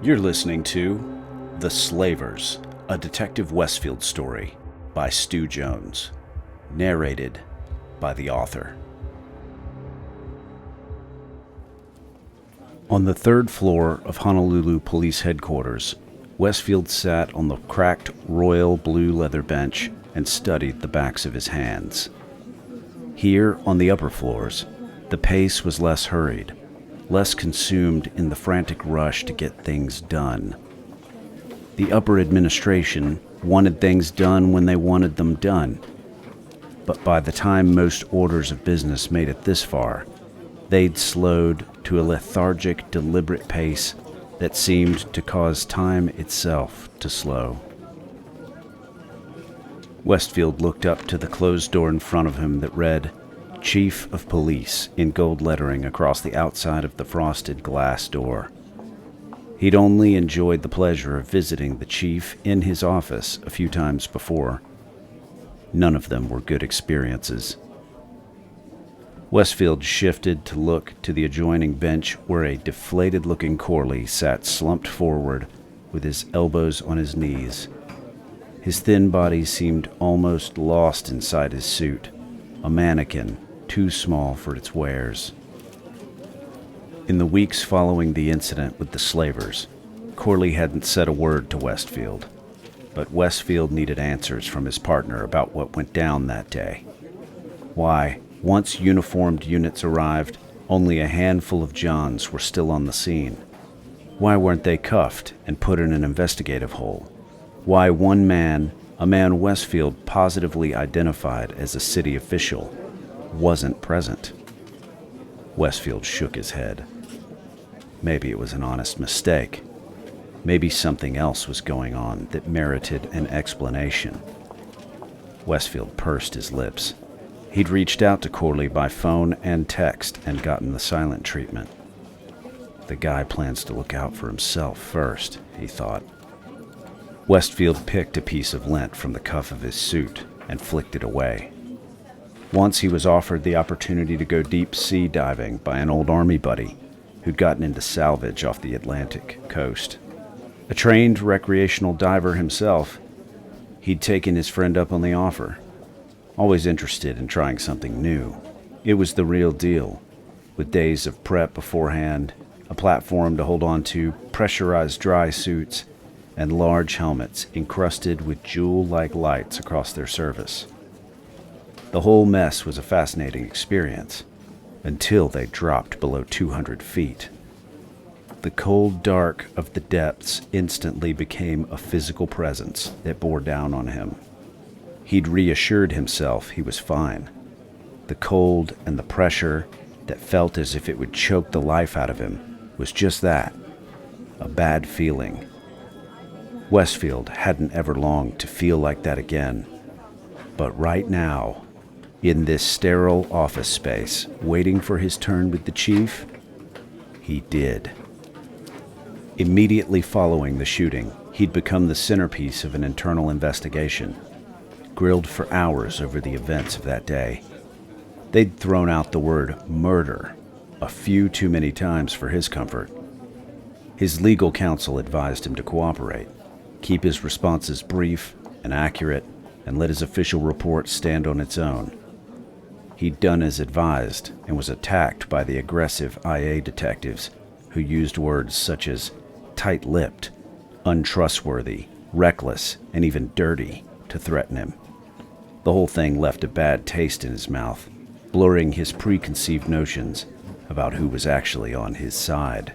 You're listening to The Slavers, a Detective Westfield story by Stu Jones, narrated by the author. On the third floor of Honolulu Police Headquarters, Westfield sat on the cracked royal blue leather bench and studied the backs of his hands. Here, on the upper floors, the pace was less hurried, less consumed in the frantic rush to get things done. The upper administration wanted things done when they wanted them done. But by the time most orders of business made it this far, they'd slowed to a lethargic, deliberate pace that seemed to cause time itself to slow. Westfield looked up to the closed door in front of him that read, Chief of Police in gold lettering across the outside of the frosted glass door. He'd only enjoyed the pleasure of visiting the chief in his office a few times before. None of them were good experiences. Westfield shifted to look to the adjoining bench where a deflated-looking Corley sat slumped forward with his elbows on his knees. His thin body seemed almost lost inside his suit, a mannequin too small for its wares. In the weeks following the incident with the slavers, Corley hadn't said a word to Westfield, but Westfield needed answers from his partner about what went down that day. Why, once uniformed units arrived, only a handful of Johns were still on the scene. Why weren't they cuffed and put in an investigative hole? Why one man, a man Westfield positively identified as a city official, wasn't present? Westfield shook his head. Maybe it was an honest mistake. Maybe something else was going on that merited an explanation. Westfield pursed his lips. He'd reached out to Corley by phone and text and gotten the silent treatment. The guy plans to look out for himself first, he thought. Westfield picked a piece of lint from the cuff of his suit and flicked it away. Once he was offered the opportunity to go deep sea diving by an old army buddy who'd gotten into salvage off the Atlantic coast. A trained recreational diver himself, he'd taken his friend up on the offer. Always interested in trying something new. It was the real deal, with days of prep beforehand, a platform to hold on to, pressurized dry suits, and large helmets encrusted with jewel-like lights across their surface. The whole mess was a fascinating experience, until they dropped below 200 feet. The cold dark of the depths instantly became a physical presence that bore down on him. He'd reassured himself he was fine. The cold and the pressure that felt as if it would choke the life out of him was just that, a bad feeling. Westfield hadn't ever longed to feel like that again, but right now, in this sterile office space, waiting for his turn with the chief, he did. Immediately following the shooting, he'd become the centerpiece of an internal investigation, grilled for hours over the events of that day. They'd thrown out the word murder a few too many times for his comfort. His legal counsel advised him to cooperate, keep his responses brief and accurate, and let his official report stand on its own. He'd done as advised and was attacked by the aggressive IA detectives who used words such as tight-lipped, untrustworthy, reckless, and dirty to threaten him. The whole thing left a bad taste in his mouth, blurring his preconceived notions about who was actually on his side.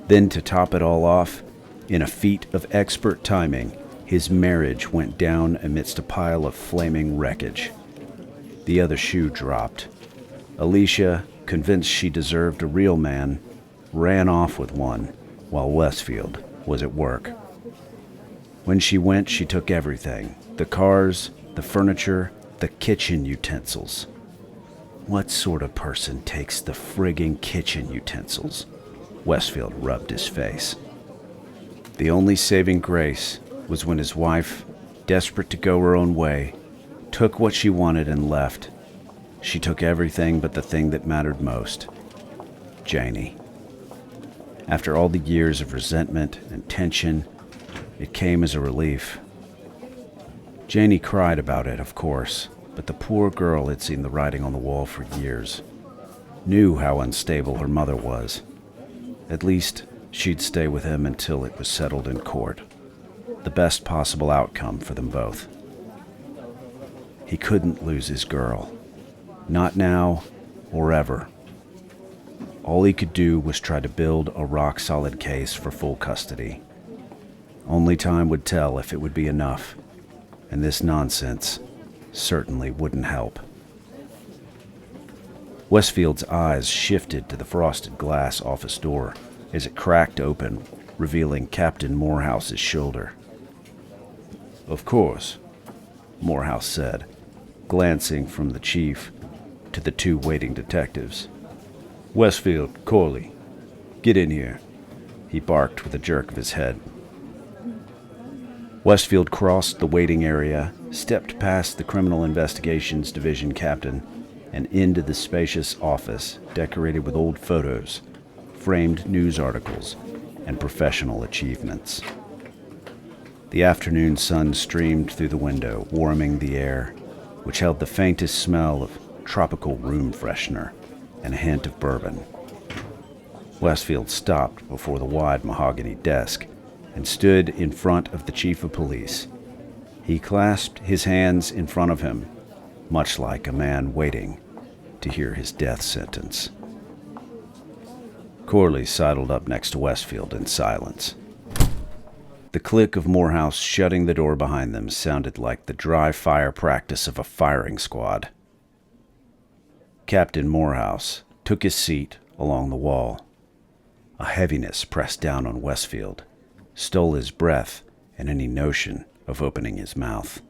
Then to top it all off, in a feat of expert timing, his marriage went down amidst a pile of flaming wreckage. The other shoe dropped. Alicia, convinced she deserved a real man, ran off with one, while Westfield was at work. When she went, she took everything. The cars, the furniture, the kitchen utensils. What sort of person takes the frigging kitchen utensils? Westfield rubbed his face. The only saving grace was when his wife, desperate to go her own way, took what she wanted and left. She took everything but the thing that mattered most. Janie. After all the years of resentment and tension, it came as a relief. Janie cried about it, of course, but the poor girl had seen the writing on the wall for years, knew how unstable her mother was. At least, she'd stay with him until it was settled in court. The best possible outcome for them both. He couldn't lose his girl. Not now or ever. All he could do was try to build a rock-solid case for full custody. Only time would tell if it would be enough, and this nonsense certainly wouldn't help. Westfield's eyes shifted to the frosted glass office door as it cracked open, revealing Captain Morehouse's shoulder. "Of course," Morehouse said, glancing from the chief to the two waiting detectives. "Westfield, Corley, get in here," he barked with a jerk of his head. Westfield crossed the waiting area, stepped past the Criminal Investigations Division captain, and into the spacious office decorated with old photos, framed news articles, and professional achievements. The afternoon sun streamed through the window, warming the air, which held the faintest smell of tropical room freshener and a hint of bourbon. Westfield stopped before the wide mahogany desk and stood in front of the chief of police. He clasped his hands in front of him, much like a man waiting to hear his death sentence. Corley sidled up next to Westfield in silence. The click of Morehouse shutting the door behind them sounded like the dry fire practice of a firing squad. Captain Morehouse took his seat along the wall. A heaviness pressed down on Westfield, stole his breath and any notion of opening his mouth.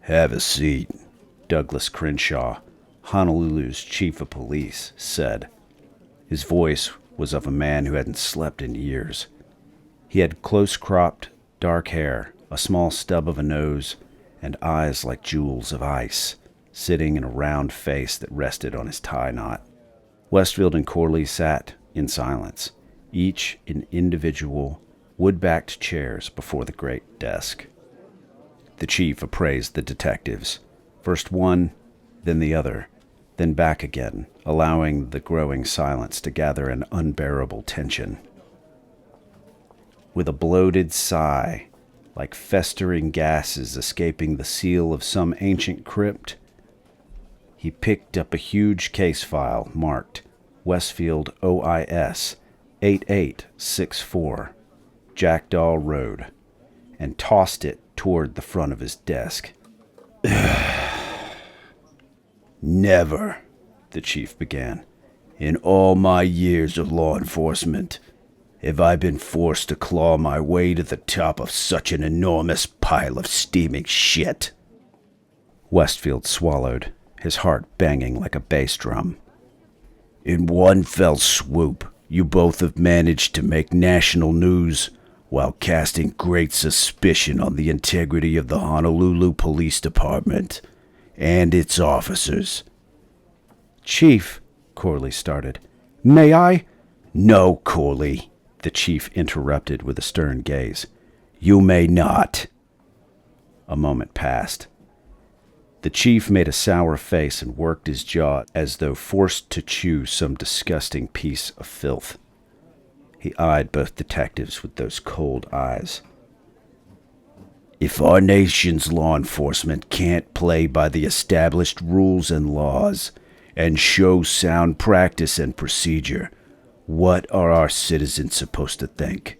"Have a seat," Douglas Crenshaw, Honolulu's chief of police, said. His voice was of a man who hadn't slept in years. He had close-cropped, dark hair, a small stub of a nose, and eyes like jewels of ice, sitting in a round face that rested on his tie knot. Westfield and Corley sat in silence, each in individual, wood-backed chairs before the great desk. The chief appraised the detectives, first one, then the other, then back again, allowing the growing silence to gather an unbearable tension. With a bloated sigh, like festering gases escaping the seal of some ancient crypt, he picked up a huge case file marked Westfield OIS 8864, Jackdaw Road, and tossed it toward the front of his desk. "Never," the chief began, "in all my years of law enforcement, have I been forced to claw my way to the top of such an enormous pile of steaming shit." Westfield swallowed, his heart banging like a bass drum. "In one fell swoop, you both have managed to make national news while casting great suspicion on the integrity of the Honolulu Police Department and its officers." "Chief," Corley started. "May I—" "No, Corley," the chief interrupted with a stern gaze. "You may not." A moment passed. The chief made a sour face and worked his jaw as though forced to chew some disgusting piece of filth. He eyed both detectives with those cold eyes. "If our nation's law enforcement can't play by the established rules and laws and show sound practice and procedure, what are our citizens supposed to think?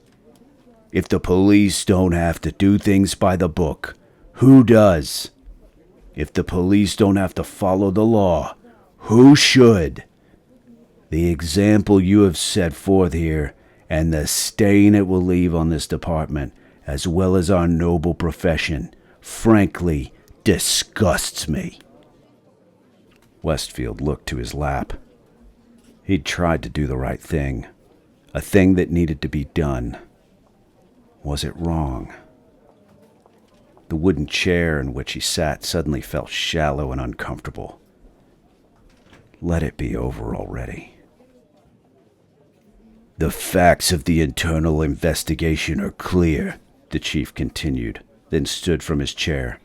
If the police don't have to do things by the book, who does? If the police don't have to follow the law, who should? The example you have set forth here and the stain it will leave on this department, as well as our noble profession, frankly disgusts me." Westfield looked to his lap. He'd tried to do the right thing, a thing that needed to be done. Was it wrong? The wooden chair in which he sat suddenly felt shallow and uncomfortable. Let it be over already. The facts of the internal investigation are clear, the chief continued, then stood from his chair.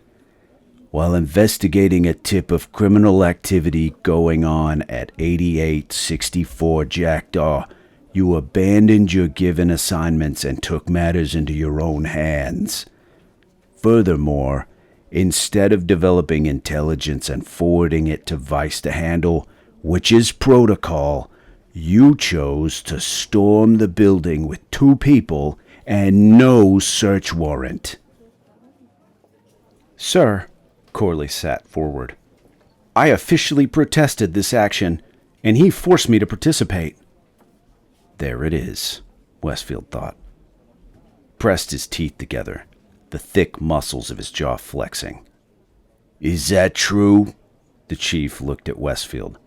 While investigating a tip of criminal activity going on at 8864 Jackdaw, you abandoned your given assignments and took matters into your own hands. Furthermore, instead of developing intelligence and forwarding it to Vice to handle, which is protocol, you chose to storm the building with 2 people and no search warrant. Sir, Corley sat forward. I officially protested this action, and he forced me to participate. There it is, Westfield thought. Pressed his teeth together, the thick muscles of his jaw flexing. Is that true? The chief looked at Westfield.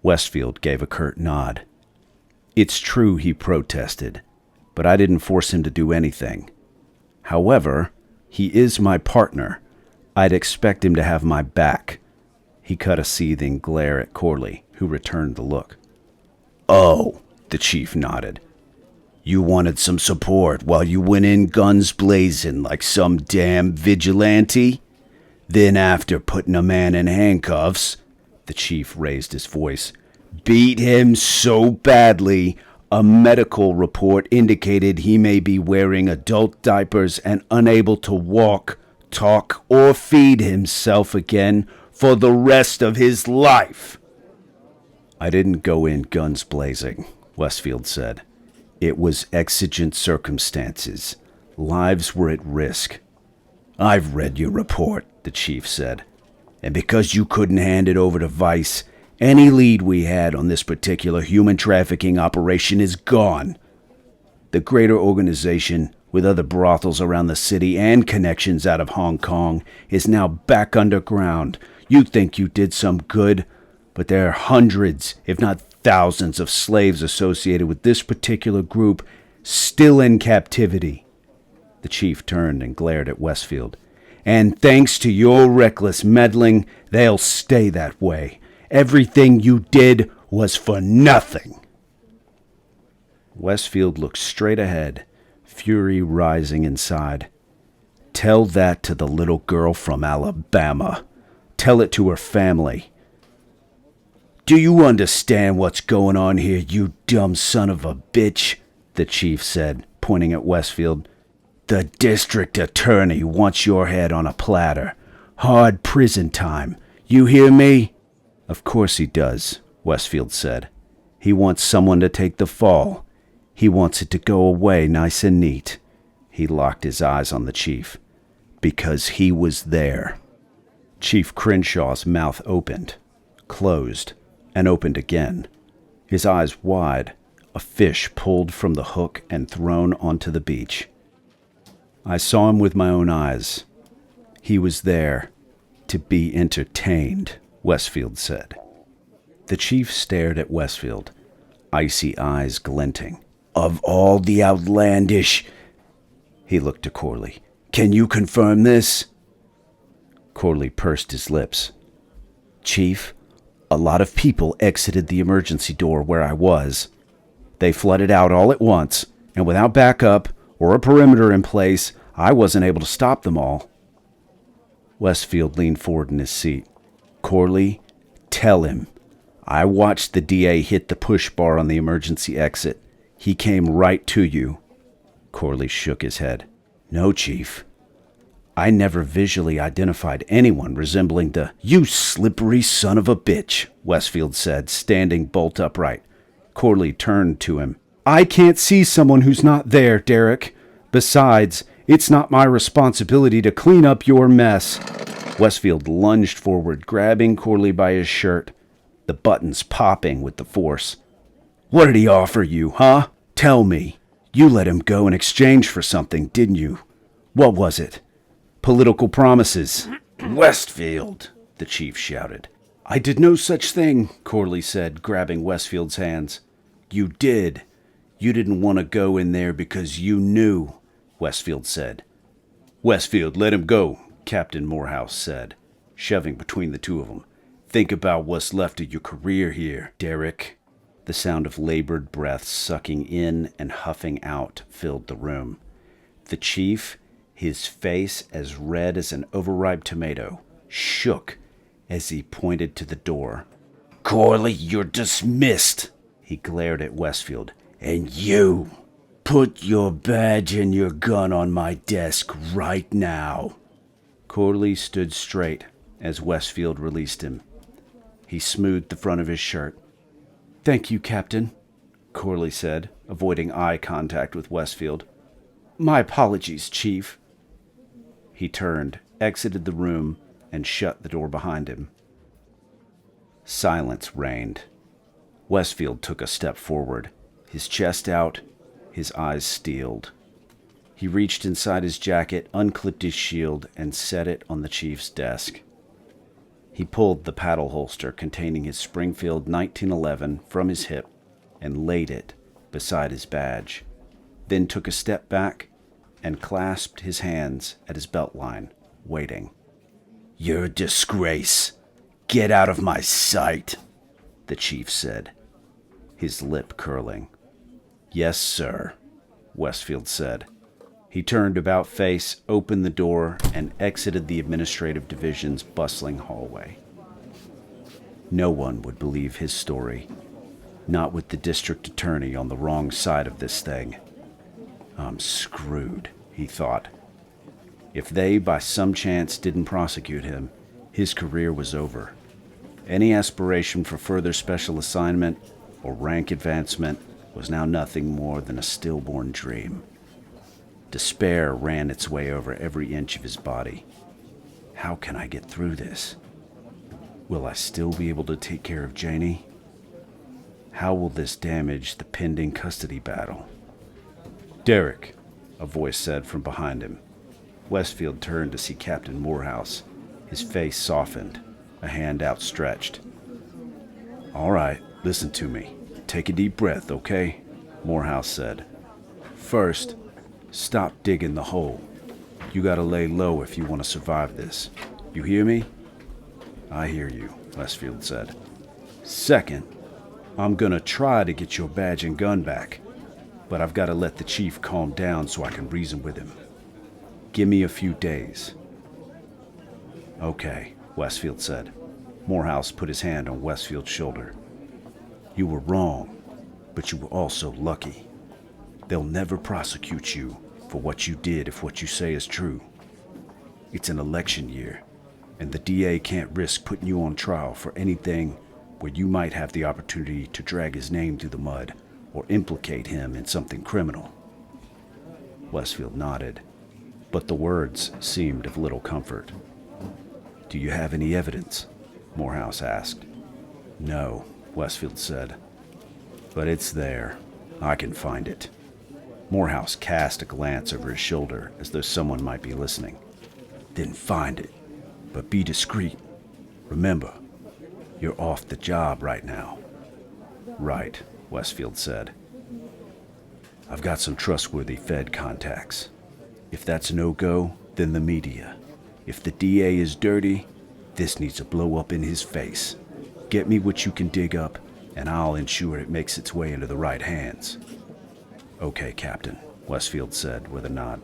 Westfield gave a curt nod. It's true he protested, but I didn't force him to do anything. However, he is my partner. I'd expect him to have my back. He cut a seething glare at Corley, who returned the look. Oh, the chief nodded. You wanted some support while you went in guns blazing like some damn vigilante? Then after putting a man in handcuffs, the chief raised his voice, beat him so badly, a medical report indicated he may be wearing adult diapers and unable to walk, talk, or feed himself again for the rest of his life. I didn't go in guns blazing, Westfield said. It was exigent circumstances. Lives were at risk. I've read your report, the chief said. And because you couldn't hand it over to Vice, any lead we had on this particular human trafficking operation is gone. The greater organization, with other brothels around the city and connections out of Hong Kong, is now back underground. You think you did some good, but there are hundreds, if not thousands, of slaves associated with this particular group still in captivity. The chief turned and glared at Westfield. And thanks to your reckless meddling, they'll stay that way. Everything you did was for nothing. Westfield looked straight ahead, fury rising inside. Tell that to the little girl from Alabama. Tell it to her family. Do you understand what's going on here, you dumb son of a bitch? The chief said, pointing at Westfield. The district attorney wants your head on a platter. Hard prison time. You hear me? Of course he does, Westfield said. He wants someone to take the fall. He wants it to go away nice and neat. He locked his eyes on the chief. Because he was there. Chief Crenshaw's mouth opened, closed, and opened again. His eyes wide, a fish pulled from the hook and thrown onto the beach. I saw him with my own eyes. He was there to be entertained, Westfield said. The chief stared at Westfield, icy eyes glinting. Of all the outlandish... He looked to Corley. Can you confirm this? Corley pursed his lips. Chief, a lot of people exited the emergency door where I was. They flooded out all at once, and without backup or a perimeter in place, I wasn't able to stop them all. Westfield leaned forward in his seat. Corley, tell him. I watched the DA hit the push bar on the emergency exit. He came right to you. Corley shook his head. No, Chief. I never visually identified anyone resembling the... You slippery son of a bitch, Westfield said, standing bolt upright. Corley turned to him. I can't see someone who's not there, Derrick. Besides, it's not my responsibility to clean up your mess. Westfield lunged forward, grabbing Corley by his shirt, the buttons popping with the force. What did he offer you, huh? Tell me. You let him go in exchange for something, didn't you? What was it? Political promises. Westfield, the chief shouted. I did no such thing, Corley said, grabbing Westfield's hands. You did. You didn't want to go in there because you knew, Westfield said. Westfield, let him go, Captain Morehouse said, shoving between the two of them. Think about what's left of your career here, Derrick. The sound of labored breaths sucking in and huffing out filled the room. The chief, his face as red as an overripe tomato, shook as he pointed to the door. "Corley, you're dismissed," he glared at Westfield. "And you, put your badge and your gun on my desk right now." Corley stood straight as Westfield released him. He smoothed the front of his shirt. "Thank you, Captain," Corley said, avoiding eye contact with Westfield. "My apologies, Chief." He turned, exited the room, and shut the door behind him. Silence reigned. Westfield took a step forward, his chest out, his eyes steeled. He reached inside his jacket, unclipped his shield, and set it on the chief's desk. He pulled the paddle holster containing his Springfield 1911 from his hip and laid it beside his badge, then took a step back and clasped his hands at his belt line, waiting. "You're a disgrace. Get out of my sight," the chief said, his lip curling. "Yes, sir," Westfield said. He turned about face, opened the door, and exited the administrative division's bustling hallway. No one would believe his story, not with the district attorney on the wrong side of this thing. "I'm screwed," he thought. If they, by some chance, didn't prosecute him, his career was over. Any aspiration for further special assignment or rank advancement was now nothing more than a stillborn dream. Despair ran its way over every inch of his body. How can I get through this? Will I still be able to take care of Janie? How will this damage the pending custody battle? "Derrick," a voice said from behind him. Westfield turned to see Captain Morehouse. His face softened, a hand outstretched. "All right, listen to me. Take a deep breath, okay?" Morehouse said. "First, stop digging the hole. You gotta lay low if you want to survive this. You hear me?" "I hear you," Westfield said. "Second, I'm gonna try to get your badge and gun back, but I've gotta let the chief calm down so I can reason with him. Give me a few days." "Okay," Westfield said. Morehouse put his hand on Westfield's shoulder. "You were wrong, but you were also lucky. They'll never prosecute you for what you did if what you say is true. It's an election year, and the DA can't risk putting you on trial for anything where you might have the opportunity to drag his name through the mud or implicate him in something criminal." Westfield nodded, but the words seemed of little comfort. "Do you have any evidence?" Morehouse asked. "No," Westfield said. "But it's there. I can find it." Morehouse cast a glance over his shoulder as though someone might be listening. "Then find it, but be discreet. Remember, you're off the job right now." "Right," Westfield said. "I've got some trustworthy Fed contacts. If that's no go, then the media. If the DA is dirty, this needs to blow up in his face. Get me what you can dig up, and I'll ensure it makes its way into the right hands." "Okay, Captain," Westfield said with a nod.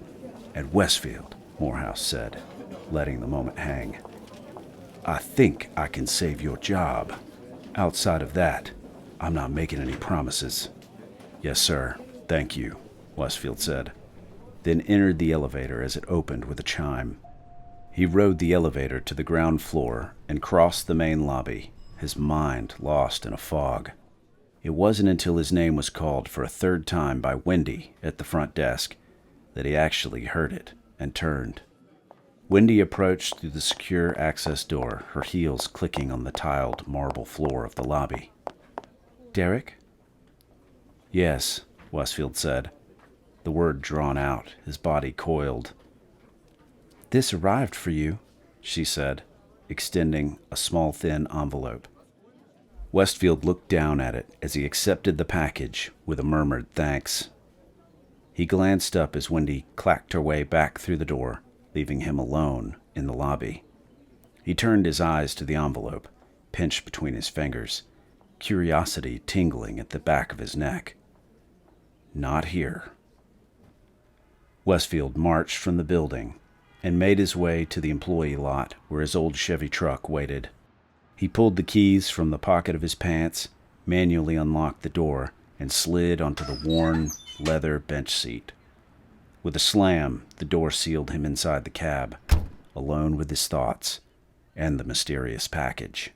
"And Westfield," Morehouse said, letting the moment hang, "I think I can save your job. Outside of that, I'm not making any promises." "Yes, sir. Thank you," Westfield said, then entered the elevator as it opened with a chime. He rode the elevator to the ground floor and crossed the main lobby, his mind lost in a fog. It wasn't until his name was called for a third time by Wendy at the front desk that he actually heard it and turned. Wendy approached through the secure access door, her heels clicking on the tiled marble floor of the lobby. "Derrick?" "Yes," Westfield said, the word drawn out, his body coiled. "This arrived for you," she said, extending a small thin envelope. Westfield looked down at it as he accepted the package with a murmured thanks. He glanced up as Wendy clacked her way back through the door, leaving him alone in the lobby. He turned his eyes to the envelope, pinched between his fingers, curiosity tingling at the back of his neck. Not here. Westfield marched from the building and made his way to the employee lot where his old Chevy truck waited. He pulled the keys from the pocket of his pants, manually unlocked the door, and slid onto the worn leather bench seat. With a slam, the door sealed him inside the cab, alone with his thoughts and the mysterious package.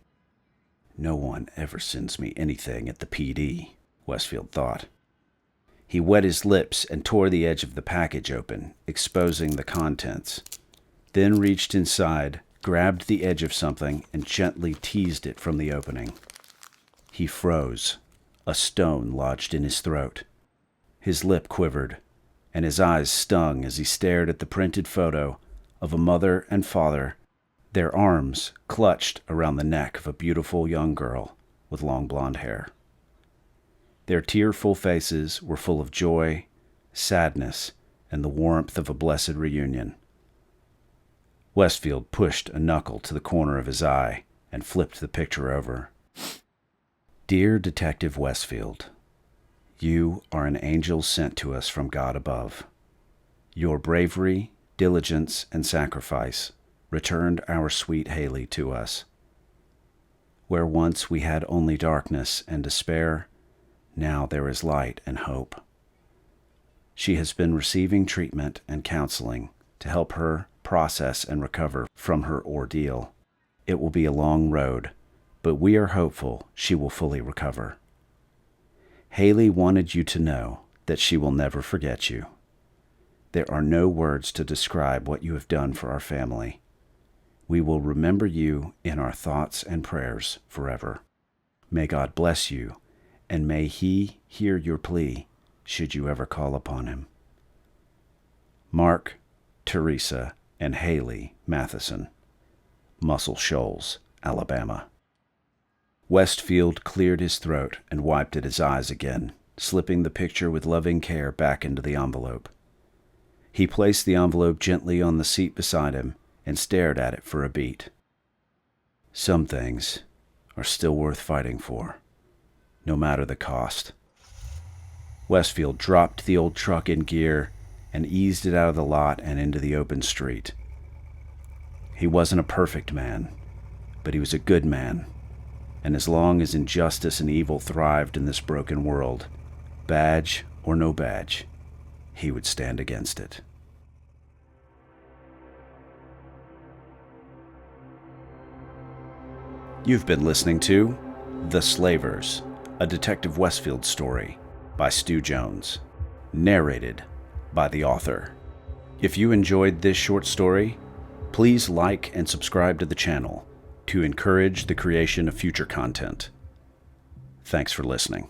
No one ever sends me anything at the PD, Westfield thought. He wet his lips and tore the edge of the package open, exposing the contents, then reached inside, grabbed the edge of something, and gently teased it from the opening. He froze. A stone lodged in his throat. His lip quivered, and his eyes stung as he stared at the printed photo of a mother and father, their arms clutched around the neck of a beautiful young girl with long blonde hair. Their tearful faces were full of joy, sadness, and the warmth of a blessed reunion. Westfield pushed a knuckle to the corner of his eye and flipped the picture over. Dear Detective Westfield, you are an angel sent to us from God above. Your bravery, diligence, and sacrifice returned our sweet Haley to us. Where once we had only darkness and despair, now there is light and hope. She has been receiving treatment and counseling to help her process and recover from her ordeal. It will be a long road, but we are hopeful she will fully recover. Haley wanted you to know that she will never forget you. There are no words to describe what you have done for our family. We will remember you in our thoughts and prayers forever. May God bless you, and may He hear your plea should you ever call upon Him. Mark, Teresa, and Haley Matheson, Muscle Shoals, Alabama. Westfield cleared his throat and wiped at his eyes again, slipping the picture with loving care back into the envelope. He placed the envelope gently on the seat beside him and stared at it for a beat. Some things are still worth fighting for, no matter the cost. Westfield dropped the old truck in gear and eased it out of the lot and into the open street. He wasn't a perfect man, but he was a good man, and as long as injustice and evil thrived in this broken world, badge or no badge, he would stand against it. You've been listening to The Slavers, a Detective Westfield story by Stu Jones, narrated by the author. If you enjoyed this short story, please like and subscribe to the channel to encourage the creation of future content. Thanks for listening.